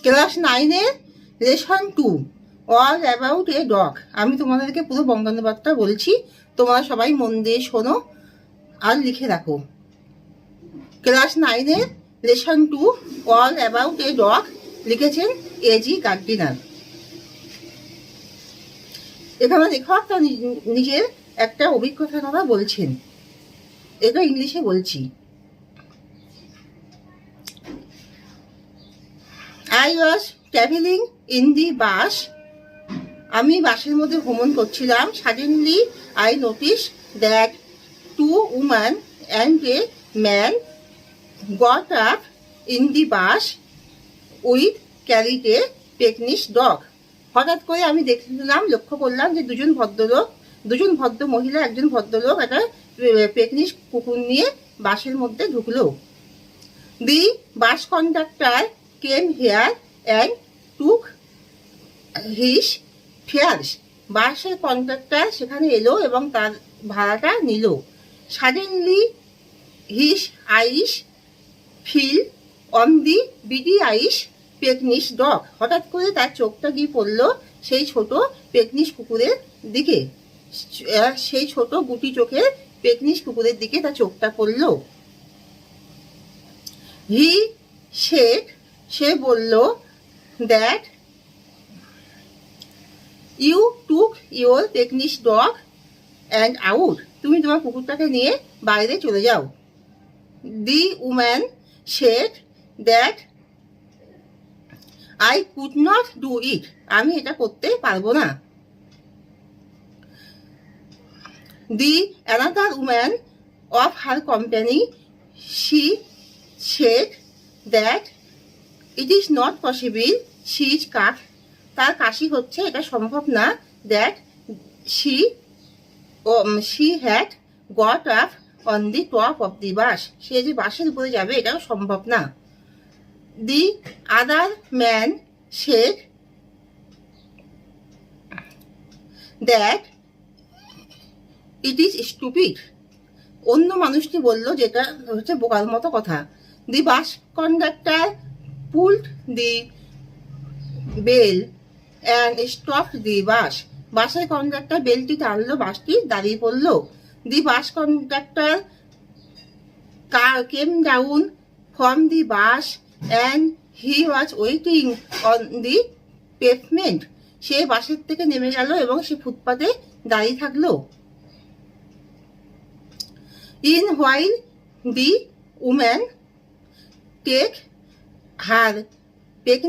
Class 9-এর lesson 2 all about a dog. আমি তোমাদেরকে পুরো বঙ্গানুবাদটা বলছি, তোমরা সবাই মন দিয়ে শোনো আর লিখে রাখো। ক্লাস 9-এর lesson 2 all about a dog লিখেছেন এজি গার্ডিনার। এখানে লেখক তার নিজের একটা অভিজ্ঞতার কথা বলছেন, এটা ইংলিশে বলছি। I was traveling in the bus. আমি বাসের মধ্যে ভ্রমণ করছিলাম। Suddenly I noticed that 2 women and a man got up in the bus with carried a Pekingese dog. হঠাৎ করে আমি দেখলাম, লক্ষ্য করলাম যে দুজন ভদ্র মহিলা, একজন ভদ্রলোক একটা পেকনিশ কুকুর নিয়ে বাসের মধ্যে ঢুকলো। The bus conductor came here and took his fares. বাসের কন্ডাক্টর সেখানে এলো এবং তার ভাড়াটা নিল। Suddenly his eyes fell on the beady eyes Pekingese dog. হঠাৎ করে তার চোখটা গিয়ে পড়লো সেই ছোট পেকনিশ কুকুরের দিকে। সেই ছোট গুটি চোখের পেকনিশ কুকুরের দিকে তার চোখটা পড়লো। He said, সে বলল, that you took your Pekingese dog and out. তুমি তোমার কুকুরটাকে নিয়ে বাইরে চলে যাও। The woman said that I could not do it. আমি এটা করতে পারবো না। The another woman of her company, she said that it is not possible. She is cough. তার কাশি হচ্ছে, এটা সম্ভব না। That she had got up on the top of the bus. সে যে বাসের উপরে যাবে এটাও সম্ভব না। The other man said that it is stupid. অন্য মানুষটি বলল যেটা হচ্ছে বোকার মতো কথা। The bus conductor pulled the bell and stopped the bus. বাসের কন্ডাক্টর বেলটি টানলো, বাসটি দাঁড়িয়ে পড়লো। The bus conductor came down from the bus and he was waiting on the pavement. সে বাসের থেকে নেমে গেল এবং সে ফুটপাতে দাঁড়িয়ে থাকলো। In while the woman take her